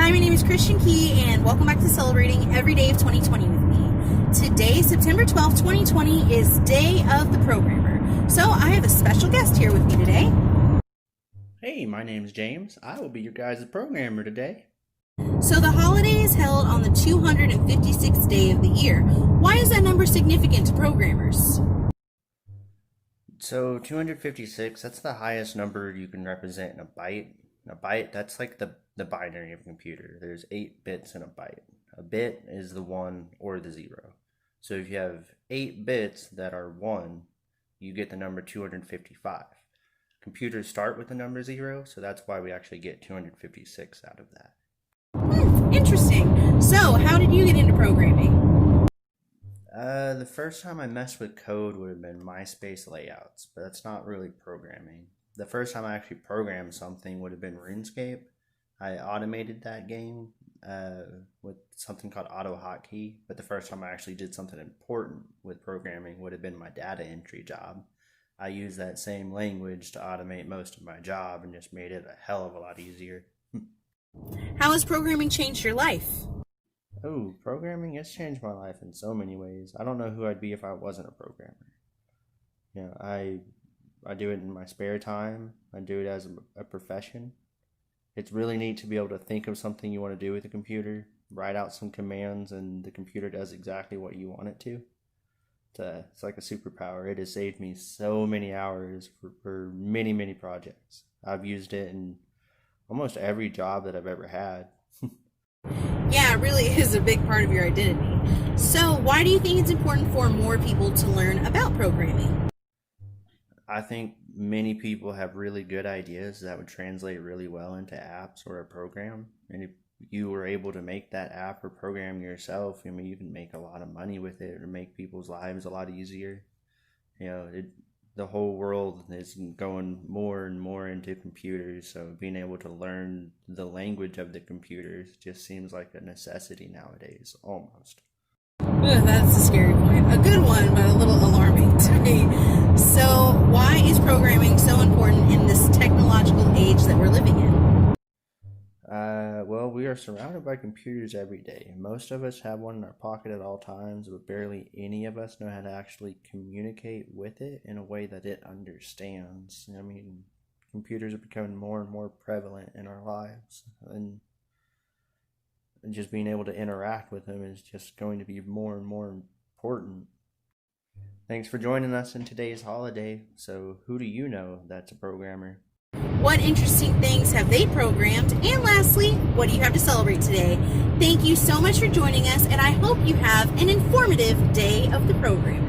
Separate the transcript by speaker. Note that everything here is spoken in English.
Speaker 1: Hi, my name is Christian Key, and welcome back to Celebrating Every Day of 2020 with me. Today, September 12th, 2020, is Day of the Programmer. So I have a special guest here with me today.
Speaker 2: Hey, my name's James. I will be your guys' programmer today.
Speaker 1: So the holiday is held on the 256th day of the year. Why is that number significant to programmers?
Speaker 2: So 256, that's the highest number you can represent in a byte. A byte, that's like the binary of a computer. There's 8 bits in a byte. A bit is the 1 or the 0. So if you have 8 bits that are 1, you get the number 255. Computers start with the number 0, so that's why we actually get 256 out of that.
Speaker 1: Interesting. So how did you get into programming?
Speaker 2: The first time I messed with code would have been MySpace layouts, but that's not really programming. The first time I actually programmed something would have been RuneScape. I automated that game with something called AutoHotkey, but the first time I actually did something important with programming would have been my data entry job. I used that same language to automate most of my job and just made it a hell of a lot easier.
Speaker 1: How has programming changed your life?
Speaker 2: Oh, programming has changed my life in so many ways. I don't know who I'd be if I wasn't a programmer. You know, I do it in my spare time. I do it as a profession. It's really neat to be able to think of something you want to do with a computer, write out some commands, and the computer does exactly what you want it to. It's like a superpower. It has saved me so many hours for many, many projects. I've used it in almost every job that I've ever had.
Speaker 1: Yeah, it really is a big part of your identity. So why do you think it's important for more people to learn about programming?
Speaker 2: I think many people have really good ideas that would translate really well into apps or a program. And if you were able to make that app or program yourself, I mean, you can make a lot of money with it or make people's lives a lot easier. You know, the whole world is going more and more into computers, so being able to learn the language of the computers just seems like a necessity nowadays, almost.
Speaker 1: Ugh, that's a scary point. A good one, but a little alarming to me. So why is programming so important in this technological age that we're living in?
Speaker 2: Well, we are surrounded by computers every day. Most of us have one in our pocket at all times, but barely any of us know how to actually communicate with it in a way that it understands. I mean, computers are becoming more and more prevalent in our lives, and just being able to interact with them is just going to be more and more important. Thanks for joining us in today's holiday. So who do you know that's a programmer?
Speaker 1: What interesting things have they programmed? And lastly, what do you have to celebrate today? Thank you so much for joining us, and I hope you have an informative day of the program.